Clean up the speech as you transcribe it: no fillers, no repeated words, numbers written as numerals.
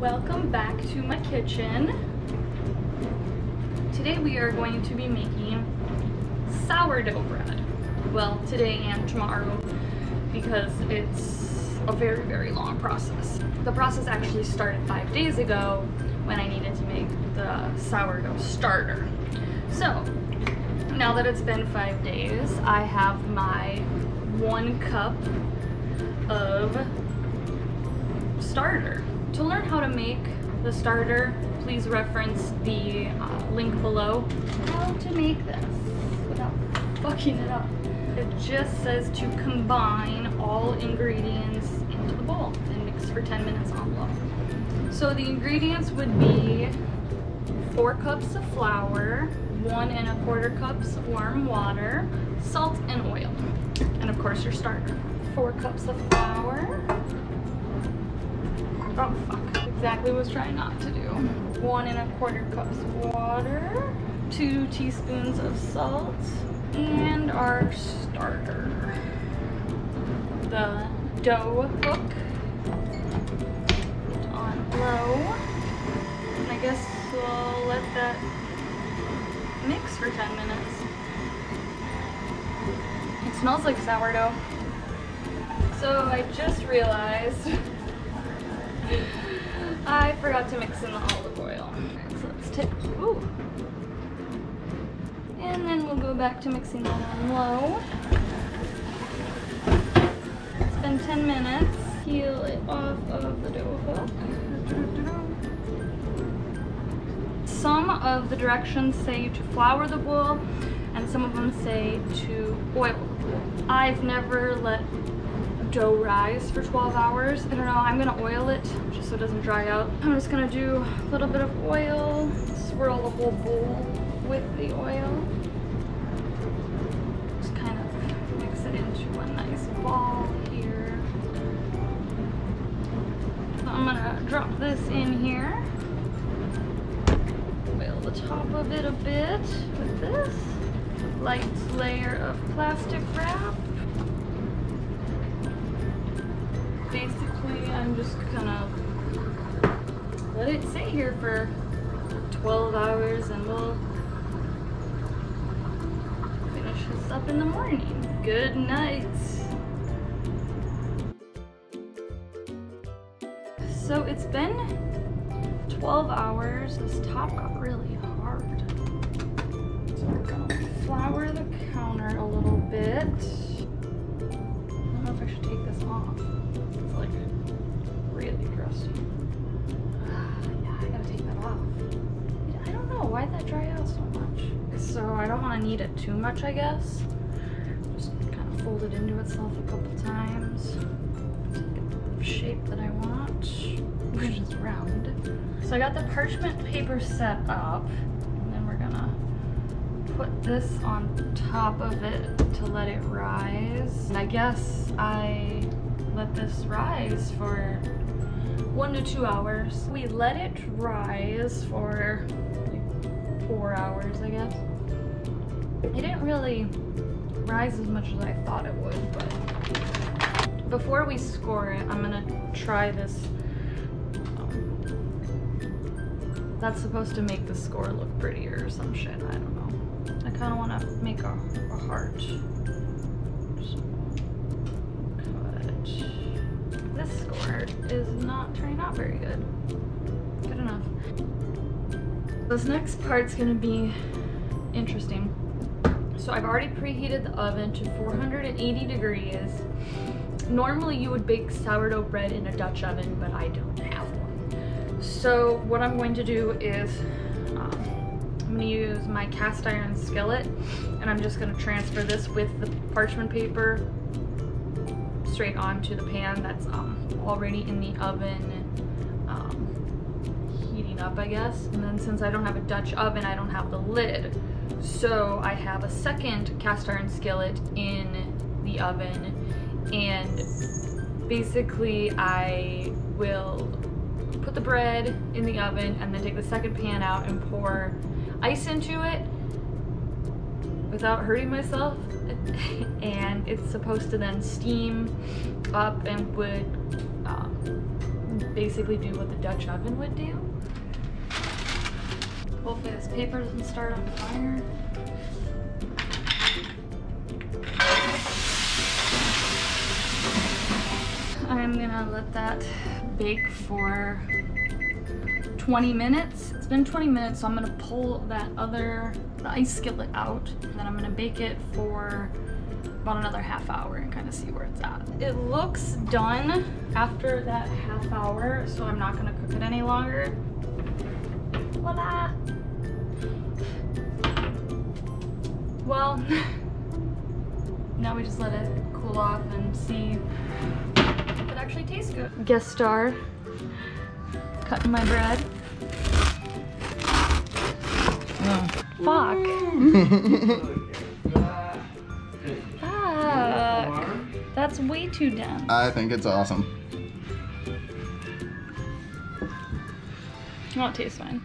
Welcome back to my kitchen. Today we are going to be making sourdough bread. Well, today and tomorrow, because it's a very, very long process. The process actually started 5 days ago when I needed to make the sourdough starter. So, now that it's been 5 days, I have my 1 cup of starter. To learn how to make the starter, please reference the link below. How to make this without fucking it up. It just says to combine all ingredients into the bowl and mix for 10 minutes on low. So the ingredients would be 4 cups of flour, 1 1/4 cups warm water, salt and oil, and of course your starter. 4 cups of flour. Oh fuck, exactly what I was trying not to do. 1 1/4 cups water, 2 teaspoons of salt, and our starter. The dough hook on low. And I guess we'll let that mix for 10 minutes. It smells like sourdough. So I just realized I forgot to mix in the olive oil. So let's take, ooh. And then we'll go back to mixing that on low. Spend 10 minutes, peel it off of the dough hook. Some of the directions say to flour the bowl, and some of them say to oil the bowl. I've never let dough rise for 12 hours. I don't know, I'm gonna oil it just so it doesn't dry out. I'm just gonna do a little bit of oil, swirl the whole bowl with the oil. Just kind of mix it into a nice ball here. So I'm gonna drop this in here. Oil the top of it a bit with this. Light layer of plastic wrap. Basically, I'm just gonna let it sit here for 12 hours and we'll finish this up in the morning. Good night. So it's been 12 hours. This top got really hard. So we're gonna flour the counter a little bit. I don't know if I should take this off. It's like really crusty. Yeah, I gotta take that off. I don't know, why'd that dry out so much? So I don't want to knead it too much, I guess. Just kind of fold it into itself a couple times to get the shape that I want, which is round. So I got the parchment paper set up, and then we're gonna put this on top of it to let it rise. And I guess I let this rise for 1 to 2 hours. We let it rise for like 4 hours, I guess. It didn't really rise as much as I thought it would, but before we score it, I'm gonna try this. That's supposed to make the score look prettier or some shit, I don't know. I kind of want to make a heart. This score is not turning out very good. Good enough. This next part's gonna be interesting. So I've already preheated the oven to 480 degrees. Normally you would bake sourdough bread in a Dutch oven, but I don't have one. So what I'm going to do is I'm gonna use my cast iron skillet, and I'm just gonna transfer this with the parchment paper straight onto the pan that's already in the oven heating up, I guess. And then since I don't have a Dutch oven, I don't have the lid. So I have a second cast iron skillet in the oven, and basically I will put the bread in the oven and then take the second pan out and pour ice into it without hurting myself, and it's supposed to then steam up and would basically do what the Dutch oven would do. Hopefully this paper doesn't start on fire. I'm gonna let that bake for 20 minutes. It's been 20 minutes, so I'm gonna pull the ice skillet out, and then I'm gonna bake it for about another half hour and kind of see where it's at. It looks done after that half hour, so I'm not gonna cook it any longer. Voila! Well, now we just let it cool off and see if it actually tastes good. Guest star, cutting my bread. Oh. Fuck. Fuck. That's way too dense. I think it's awesome. Well, it tastes fine.